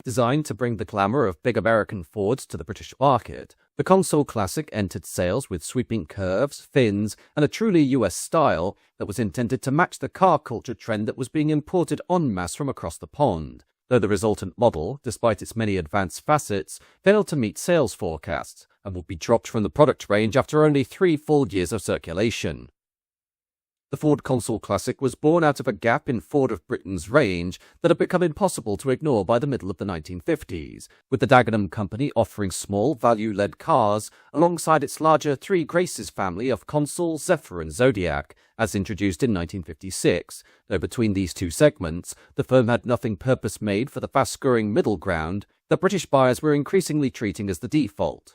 Designed to bring the glamour of big American Fords to the British market, the Consul Classic entered sales with sweeping curves, fins, and a truly US style that was intended to match the car culture trend that was being imported en masse from across the pond, though the resultant model, despite its many advanced facets, failed to meet sales forecasts and would be dropped from the product range after only 3 full years of circulation. The Ford Consul Classic was born out of a gap in Ford of Britain's range that had become impossible to ignore by the middle of the 1950s, with the Dagenham company offering small, value-led cars alongside its larger Three Graces family of Consul, Zephyr and Zodiac, as introduced in 1956, though between these two segments, the firm had nothing purpose-made for the fast-growing middle ground that British buyers were increasingly treating as the default.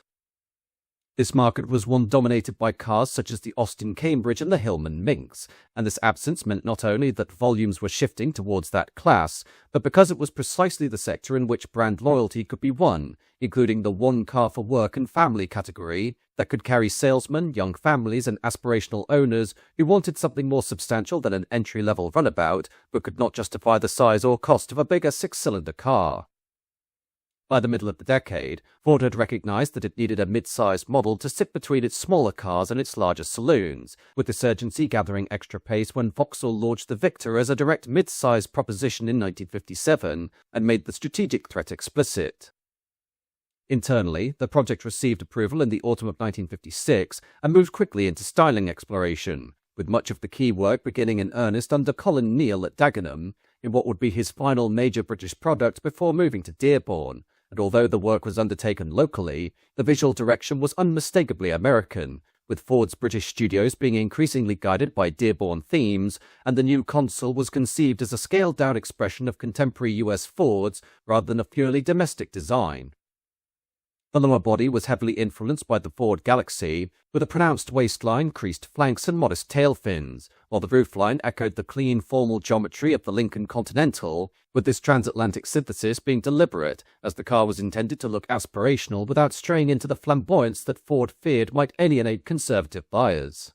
This market was one dominated by cars such as the Austin Cambridge and the Hillman Minx, and this absence meant not only that volumes were shifting towards that class, but because it was precisely the sector in which brand loyalty could be won, including the one car for work and family category that could carry salesmen, young families and aspirational owners who wanted something more substantial than an entry-level runabout, but could not justify the size or cost of a bigger 6-cylinder car. By the middle of the decade, Ford had recognized that it needed a mid-sized model to sit between its smaller cars and its larger saloons, with this urgency gathering extra pace when Vauxhall launched the Victor as a direct mid-sized proposition in 1957 and made the strategic threat explicit. Internally, the project received approval in the autumn of 1956 and moved quickly into styling exploration, with much of the key work beginning in earnest under Colin Neal at Dagenham, in what would be his final major British product before moving to Dearborn. And although the work was undertaken locally, the visual direction was unmistakably American, with Ford's British studios being increasingly guided by Dearborn themes, and the new Consul was conceived as a scaled-down expression of contemporary US Fords rather than a purely domestic design. The lower body was heavily influenced by the Ford Galaxie, with a pronounced waistline, creased flanks and modest tail fins, while the roofline echoed the clean, formal geometry of the Lincoln Continental, with this transatlantic synthesis being deliberate, as the car was intended to look aspirational without straying into the flamboyance that Ford feared might alienate conservative buyers.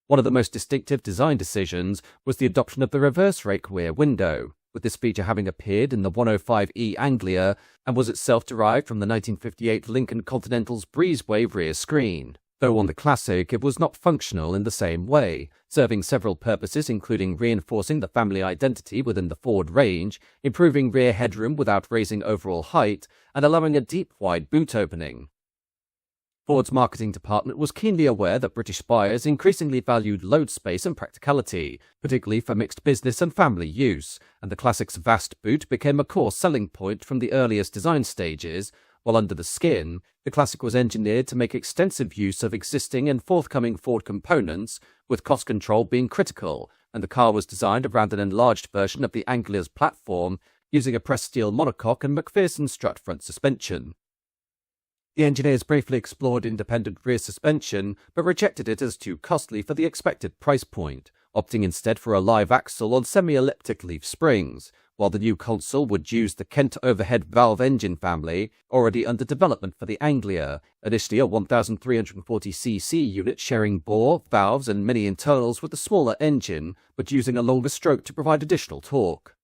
One of the most distinctive design decisions was the adoption of the reverse rake rear window, with this feature having appeared in the 105E Anglia and was itself derived from the 1958 Lincoln Continental's breezeway rear screen. Though on the Classic, it was not functional in the same way, serving several purposes including reinforcing the family identity within the Ford range, improving rear headroom without raising overall height, and allowing a deep, wide boot opening. Ford's marketing department was keenly aware that British buyers increasingly valued load space and practicality, particularly for mixed business and family use, and the Classic's vast boot became a core selling point from the earliest design stages, while under the skin, the Classic was engineered to make extensive use of existing and forthcoming Ford components, with cost control being critical, and the car was designed around an enlarged version of the Anglia's platform, using a pressed steel monocoque and McPherson strut front suspension. The engineers briefly explored independent rear suspension, but rejected it as too costly for the expected price point, opting instead for a live axle on semi-elliptic leaf springs, while the new Consul would use the Kent overhead valve engine family, already under development for the Anglia, initially a 1,340cc unit sharing bore, valves and many internals with the smaller engine, but using a longer stroke to provide additional torque.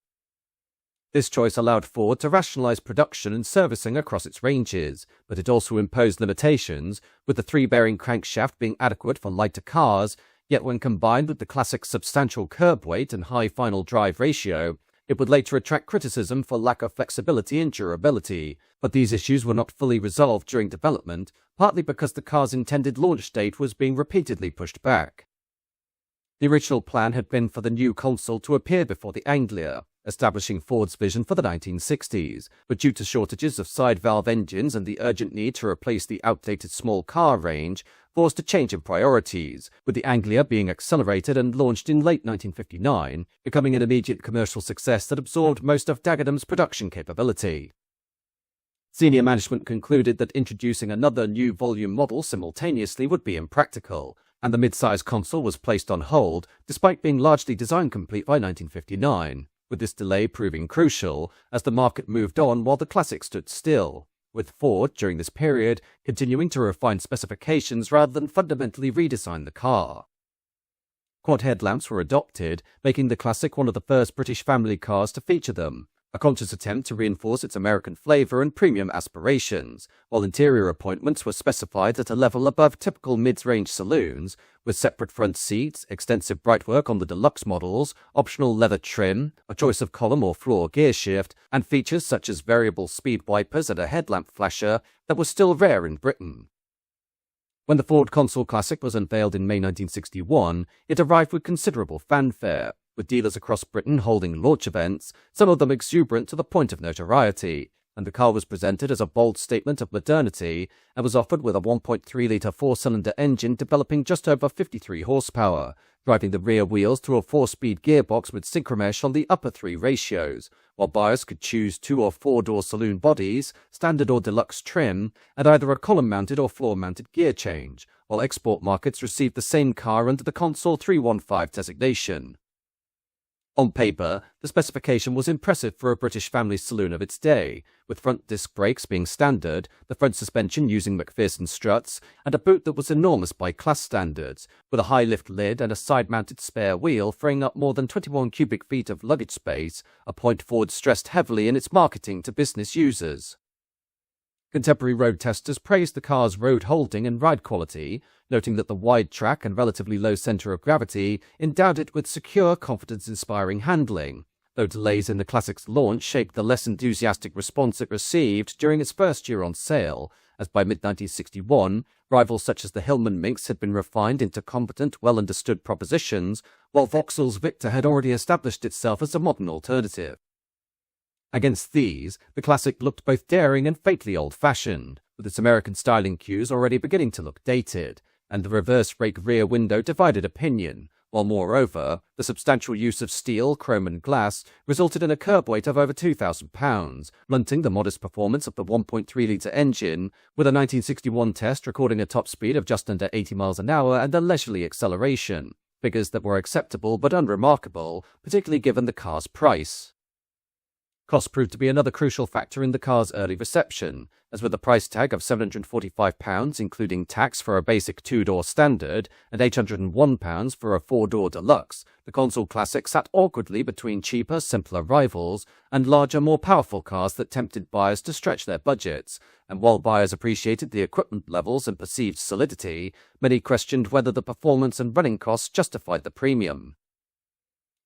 This choice allowed Ford to rationalize production and servicing across its ranges, but it also imposed limitations, with the 3-bearing crankshaft being adequate for lighter cars, yet when combined with the Classic's substantial curb weight and high final drive ratio, it would later attract criticism for lack of flexibility and durability. But these issues were not fully resolved during development, partly because the car's intended launch date was being repeatedly pushed back. The original plan had been for the new Consul to appear before the Anglia, establishing Ford's vision for the 1960s, but due to shortages of side-valve engines and the urgent need to replace the outdated small car range, forced a change in priorities, with the Anglia being accelerated and launched in late 1959, becoming an immediate commercial success that absorbed most of Dagenham's production capability. Senior management concluded that introducing another new volume model simultaneously would be impractical, and the mid-size Consul was placed on hold, despite being largely design complete by 1959. With this delay proving crucial as the market moved on while the Classic stood still, with Ford, during this period, continuing to refine specifications rather than fundamentally redesign the car. Quad headlamps were adopted, making the Classic one of the first British family cars to feature them, a conscious attempt to reinforce its American flavor and premium aspirations, while interior appointments were specified at a level above typical mid-range saloons, with separate front seats, extensive brightwork on the deluxe models, optional leather trim, a choice of column or floor gear shift, and features such as variable speed wipers and a headlamp flasher that was still rare in Britain. When the Ford Consul Classic was unveiled in May 1961, it arrived with considerable fanfare, with dealers across Britain holding launch events, some of them exuberant to the point of notoriety, and the car was presented as a bold statement of modernity and was offered with a 1.3-litre four-cylinder engine developing just over 53 horsepower, driving the rear wheels through a four-speed gearbox with synchromesh on the upper three ratios, while buyers could choose 2- or 4-door saloon bodies, standard or deluxe trim, and either a column-mounted or floor-mounted gear change, while export markets received the same car under the Consul 315 designation. On paper, the specification was impressive for a British family saloon of its day, with front disc brakes being standard, the front suspension using McPherson struts, and a boot that was enormous by class standards, with a high-lift lid and a side-mounted spare wheel freeing up more than 21 cubic feet of luggage space, a point Ford stressed heavily in its marketing to business users. Contemporary road testers praised the car's road holding and ride quality, noting that the wide track and relatively low centre of gravity endowed it with secure, confidence-inspiring handling, though delays in the Classic's launch shaped the less enthusiastic response it received during its first year on sale, as by mid-1961, rivals such as the Hillman Minx had been refined into competent, well-understood propositions, while Vauxhall's Victor had already established itself as a modern alternative. Against these, the Classic looked both daring and fatally old-fashioned, with its American styling cues already beginning to look dated, and the reverse-rake rear window divided opinion, while moreover, the substantial use of steel, chrome and glass resulted in a curb weight of over 2,000 pounds, blunting the modest performance of the 1.3-litre engine, with a 1961 test recording a top speed of just under 80 miles an hour and a leisurely acceleration, figures that were acceptable but unremarkable, particularly given the car's price. Cost proved to be another crucial factor in the car's early reception, as with a price tag of £745, including tax for a basic 2-door standard, and £801 for a 4-door deluxe, the Consul Classic sat awkwardly between cheaper, simpler rivals and larger, more powerful cars that tempted buyers to stretch their budgets, and while buyers appreciated the equipment levels and perceived solidity, many questioned whether the performance and running costs justified the premium.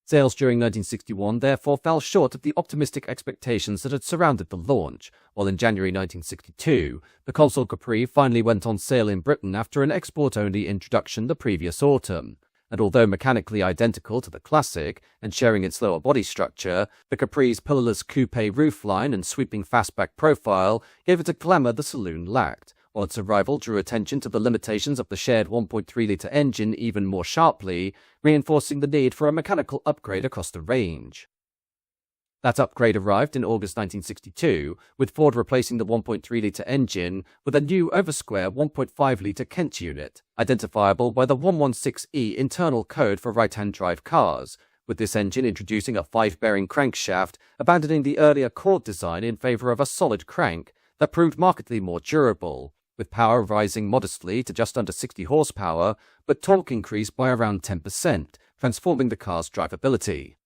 Sales during 1961 therefore fell short of the optimistic expectations that had surrounded the launch, while in January 1962, the Consul Capri finally went on sale in Britain after an export-only introduction the previous autumn, and although mechanically identical to the Classic and sharing its lower body structure, the Capri's pillarless coupe roofline and sweeping fastback profile gave it a glamour the saloon lacked, while its arrival drew attention to the limitations of the shared 1.3-litre engine even more sharply, reinforcing the need for a mechanical upgrade across the range. That upgrade arrived in August 1962, with Ford replacing the 1.3-litre engine with a new over-square 1.5-litre Kent unit, identifiable by the 116E internal code for right-hand drive cars, with this engine introducing a 5-bearing crankshaft, abandoning the earlier chord design in favour of a solid crank that proved markedly more durable, with power rising modestly to just under 60 horsepower, but torque increased by around 10%, transforming the car's drivability.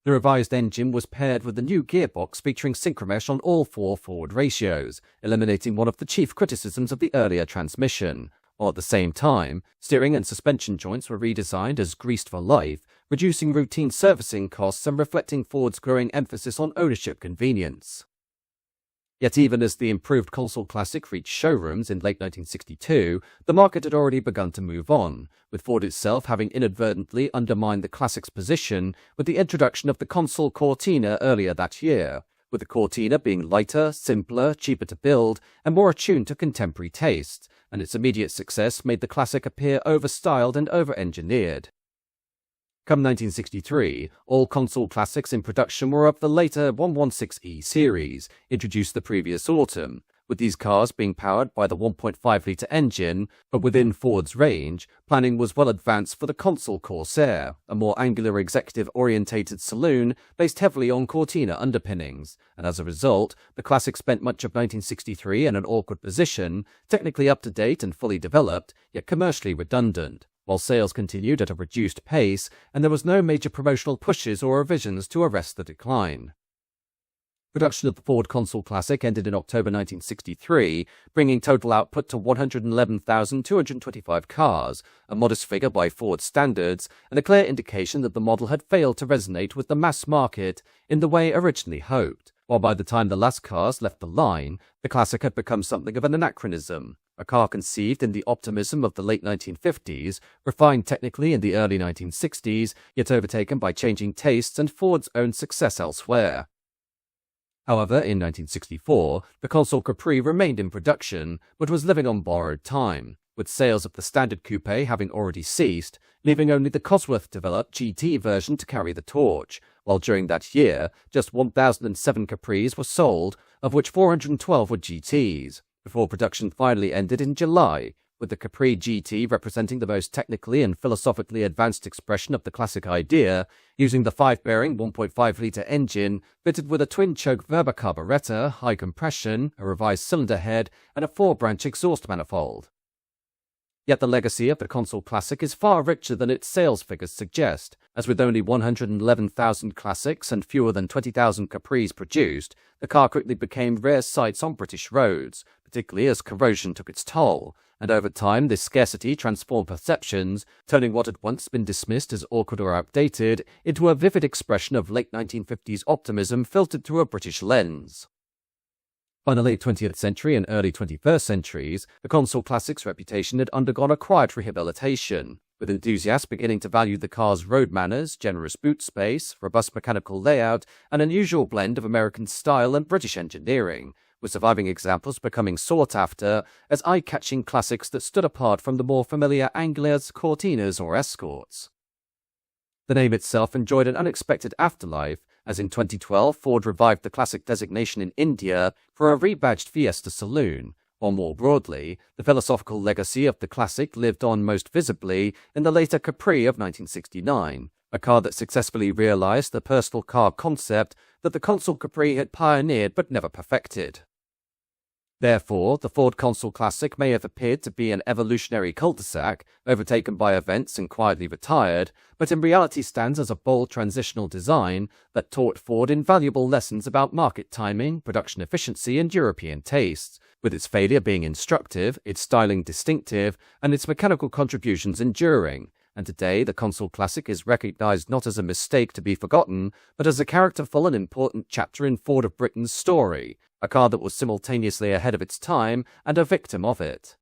The revised engine was paired with a new gearbox featuring synchromesh on all 4 forward ratios, eliminating one of the chief criticisms of the earlier transmission, while at the same time, steering and suspension joints were redesigned as greased for life, reducing routine servicing costs and reflecting Ford's growing emphasis on ownership convenience. Yet even as the improved Consul Classic reached showrooms in late 1962, the market had already begun to move on, with Ford itself having inadvertently undermined the Classic's position with the introduction of the Consul Cortina earlier that year, with the Cortina being lighter, simpler, cheaper to build, and more attuned to contemporary tastes, and its immediate success made the Classic appear over-styled and over-engineered. Come 1963, all Consul Classics in production were of the later 116E series, introduced the previous autumn, with these cars being powered by the 1.5-litre engine, but within Ford's range, planning was well advanced for the Consul Corsair, a more angular executive-orientated saloon based heavily on Cortina underpinnings, and as a result, the Classic spent much of 1963 in an awkward position, technically up-to-date and fully developed, yet commercially redundant, while sales continued at a reduced pace and there was no major promotional pushes or revisions to arrest the decline. Production of the Ford Consul Classic ended in October 1963, bringing total output to 111,225 cars, a modest figure by Ford standards, and a clear indication that the model had failed to resonate with the mass market in the way originally hoped. While by the time the last cars left the line, the Classic had become something of an anachronism, a car conceived in the optimism of the late 1950s, refined technically in the early 1960s, yet overtaken by changing tastes and Ford's own success elsewhere. However, in 1964, the Consul Capri remained in production, but was living on borrowed time, with sales of the standard coupe having already ceased, leaving only the Cosworth-developed GT version to carry the torch, while during that year, just 1,007 Capris were sold, of which 412 were GTs, before production finally ended in July, with the Capri GT representing the most technically and philosophically advanced expression of the classic idea, using the 5-bearing 1.5-litre engine fitted with a twin-choke Weber carburetor, high compression, a revised cylinder head, and a 4-branch exhaust manifold. Yet the legacy of the Consul Classic is far richer than its sales figures suggest, as with only 111,000 Classics and fewer than 20,000 Capris produced, the car quickly became rare sights on British roads, particularly as corrosion took its toll, and over time this scarcity transformed perceptions, turning what had once been dismissed as awkward or outdated into a vivid expression of late 1950s optimism filtered through a British lens. By the late 20th century and early 21st centuries, the Consul Classic's reputation had undergone a quiet rehabilitation, with enthusiasts beginning to value the car's road manners, generous boot space, robust mechanical layout, and unusual blend of American style and British engineering, with surviving examples becoming sought after as eye-catching classics that stood apart from the more familiar Anglers, Cortinas, or Escorts. The name itself enjoyed an unexpected afterlife, as in 2012 Ford revived the Classic designation in India for a rebadged Fiesta saloon, while more broadly, the philosophical legacy of the Classic lived on most visibly in the later Capri of 1969, a car that successfully realized the personal car concept that the Consul Capri had pioneered but never perfected. Therefore, the Ford Consul Classic may have appeared to be an evolutionary cul-de-sac, overtaken by events and quietly retired, but in reality stands as a bold transitional design that taught Ford invaluable lessons about market timing, production efficiency, and European tastes, with its failure being instructive, its styling distinctive, and its mechanical contributions enduring. And today, the Consul Classic is recognized not as a mistake to be forgotten, but as a characterful and important chapter in Ford of Britain's story, a car that was simultaneously ahead of its time and a victim of it.